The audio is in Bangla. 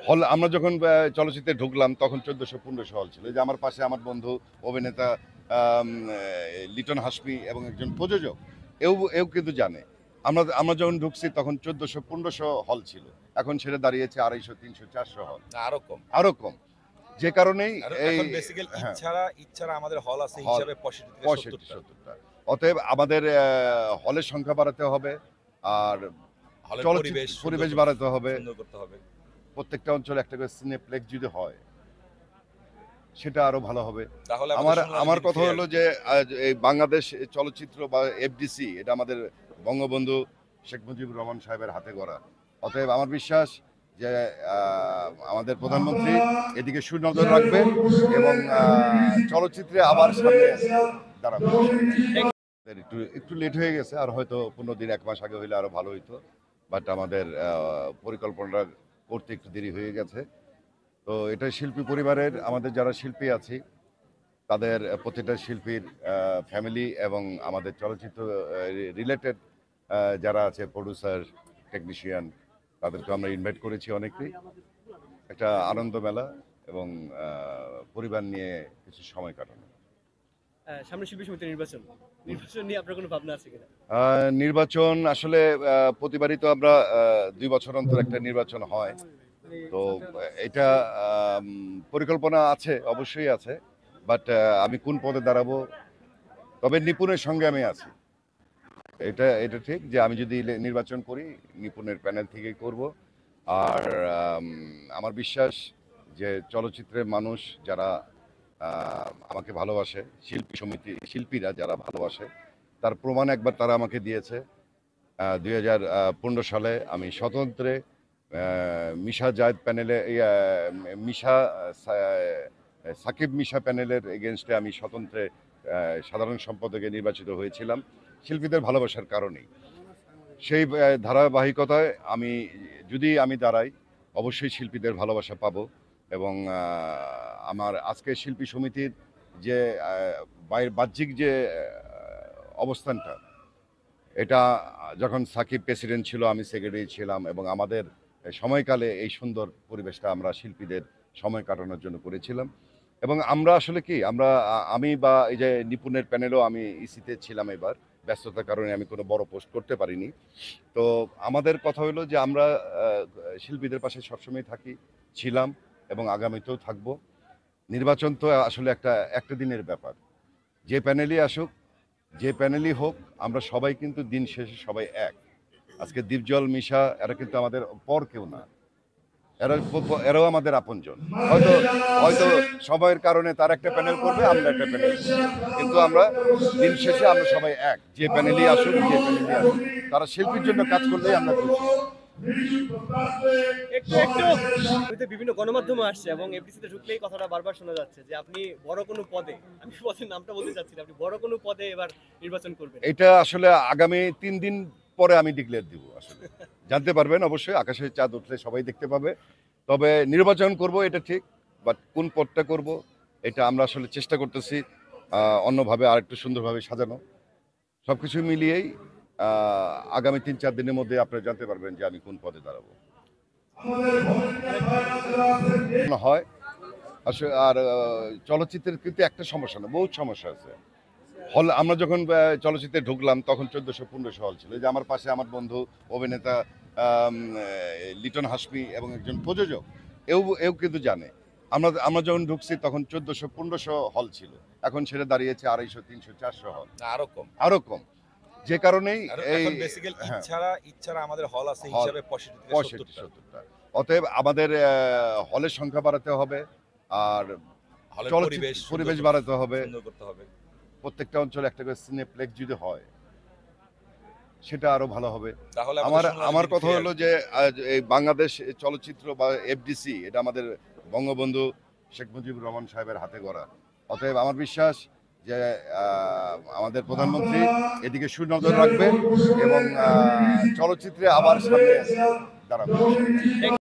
হল আমরা যখন চলচ্চিত্রে ঢুকলাম তখন 1400-1500 হল ছিল। এই যে আমার পাশে আমার বন্ধু অভিনেতা লিটন হাসমি এবং একজন প্রযোজক এও কিন্তু জানে। আমরা যখন ঢুকছি তখন 1400-1500 হল ছিল। এখন সেটা দাঁড়িয়েছে 250, 300, 400 হল। আরো কম। আরো কম। যে কারণেই এই এখন বেসিক্যালি হ্যাঁ, ঈদ ছাড়া আমাদের হল আছে হল হিসাবে 65 থেকে 70 টা। 65-70টা। অতএব আমাদের হলের সংখ্যা বাড়াতে হবে। আর হলের পরিবেশ বাড়াতে হবে। সুন্দর করতে হবে। প্রত্যেকটা অঞ্চলে একটা করে সিনেপ্লেক্স যদি হয় সেটা আরো ভালো হবে। তাহলে আমার কথা হলো যে এই বাংলাদেশ চলচ্চিত্র বা এফডিসি এটা আমাদের বঙ্গবন্ধু শেখ মুজিবুর রহমান সাহেবের হাতে গড়া। অতএব আমার বিশ্বাস যে আমাদের প্রধানমন্ত্রী এদিকে সুনজর রাখবে এবং চলচ্চিত্রে আবার সামনে দাঁড়াবে। একটু লেট হয়ে গেছে, আর হয়তো 15 দিন 1 মাস আগে হইলে আরো ভালো হইতো, বাট আমাদের পরিকল্পনাটা করতে একটু দেরি হয়ে গেছে। তো এটা শিল্পী পরিবারের আমাদের যারা শিল্পী আছি তাদের প্রতিটা শিল্পীর ফ্যামিলি এবং আমাদের চলচ্চিত্র রিলেটেড যারা আছে প্রোডিউসার, টেকনিশিয়ান, তাদেরকে আমরা ইনভাইট করেছি অনেকেই। একটা আনন্দ মেলা এবং পরিবার নিয়ে কিছু সময় কাটানো। সামনে শিল্পী সমিতি নির্বাচন নিয়ে আপনার কোনো ভাবনা আছে কিনা? নির্বাচন আসলে প্রতিবারই তো আমরা 2 বছর অন্তর একটা নির্বাচন হয়। তো এটা পরিকল্পনা আছে, অবশ্যই আছে, বাট আমি কোন পদে দাঁড়াবো, তবে নিপুণের সঙ্গে আমি আছি। এটা ঠিক যে আমি যদি নির্বাচন করি নিপুণের প্যানেল থেকেই করব। আর আমার বিশ্বাস যে চলচ্চিত্রের মানুষ যারা আমাকে ভালোবাসে, শিল্পীরা যারা ভালোবাসে, তার প্রমাণ একবার তারা আমাকে দিয়েছে। 2015 সালে আমি স্বতন্ত্রে মিশা জায়েদ প্যানেলে সাকিব মিশা প্যানেলের এগেনস্টে আমি স্বতন্ত্রে সাধারণ সম্পাদকে নির্বাচিত হয়েছিলাম শিল্পীদের ভালোবাসার কারণেই। সেই ধারাবাহিকতায় যদি আমি দাঁড়াই অবশ্যই শিল্পীদের ভালোবাসা পাবো এবং আমার আজকে শিল্পী সমিতির যে বাহ্যিক যে অবস্থানটা, এটা যখন সাকিব প্রেসিডেন্ট ছিল আমি সেক্রেটারি ছিলাম এবং আমাদের সময়কালে এই সুন্দর পরিবেশটা আমরা শিল্পীদের সময় কাটানোর জন্য করেছিলাম। এবং আমরা আসলে কি আমি বা এই যে নিপুণের প্যানেলও আমি ইসিতে ছিলাম, এবার ব্যস্ততার কারণে আমি কোনো বড় পোস্ট করতে পারিনি। তো আমাদের কথা হলো যে আমরা শিল্পীদের পাশে সবসময় ছিলাম এবং আগামীতেও থাকবো। নির্বাচন তো আসলে একটা দিনের ব্যাপার। যে প্যানেলই আসুক, যে প্যানেলই হোক, আমরা সবাই কিন্তু দিন শেষে সবাই এক। আজকে দীপজল, মিশা এরা কিন্তু আমাদের পর কেউ না, এরাও আমাদের আপনজন। হয়তো সময়ের কারণে তার একটা প্যানেল করবে, আমরা একটা প্যানেল করবো, কিন্তু আমরা দিন শেষে আমরা সবাই এক। যে প্যানেলই আসুক, তারা শিল্পীর জন্য কাজ করলেই আমরা খুশি। বিভিন্ন গণমাধ্যম আসছে এবং এফডিসিতে ঢুকলেই কথাটা বারবার শোনা যাচ্ছে যে আপনি বড় কোনো পদে, আমি পদের নামটা বলতে চাচ্ছি না, আপনি বড় কোনো পদে এবার নির্বাচন করবেন। এটা আসলে আগামী 3 দিন পরে আমি ডিক্লেয়ার দিব। আসলে জানতে পারবেন, অবশ্যই আকাশে চাঁদ উঠলে সবাই দেখতে পাবে। তবে নির্বাচন করব এটা ঠিক, বাট কোন পদটা করব এটা আমরা আসলে চেষ্টা করতেছি অন্যভাবে আরেকটু সুন্দরভাবে সাজানো। সবকিছু মিলিয়েই আগামী 3-4 দিনের মধ্যে আপনারা জানতে পারবেন যে আমি কোন পদে দাঁড়াবো। হয় আসলে। আর চলচ্চিত্রের কিন্তু একটা সমস্যা না, বহুত সমস্যা আছে। আমরা যখন চলচ্চিত্রে ঢুকলাম তখন 1400-1500 হল ছিল। এই যে আমার পাশে আমার বন্ধু অভিনেতা লিটন হাসমি এবং একজন প্রযোজক এও কিন্তু জানে। আমরা যখন ঢুকছি তখন 1400-1500 হল ছিল। এখন সেটা দাঁড়িয়েছে 250, 300, 400 হল। আরো কম। যে কারণেই এখন বেসিক্যালি ঈদ ছাড়া আমাদের হল আছে হিসাবে 65 থেকে 70টা। অতএব আমাদের হলের সংখ্যা বাড়াতে হবে। আর হলের পরিবেশ বাড়াতে হবে। সুন্দর করতে হবে। প্রত্যেকটা অঞ্চলে একটা করে সিনেপ্লেক্স যদি হয় সেটা আরো ভালো হবে। তাহলে আমার কথা হলো যে এই বাংলাদেশ চলচ্চিত্র বা এফডিসি এটা আমাদের বঙ্গবন্ধু শেখ মুজিবুর রহমান সাহেবের হাতে গড়া। অতএব আমার বিশ্বাস যে আমাদের প্রধানমন্ত্রী এদিকে সুনজর রাখবে এবং চলচ্চিত্রে আবার সামনে দাঁড়াবে।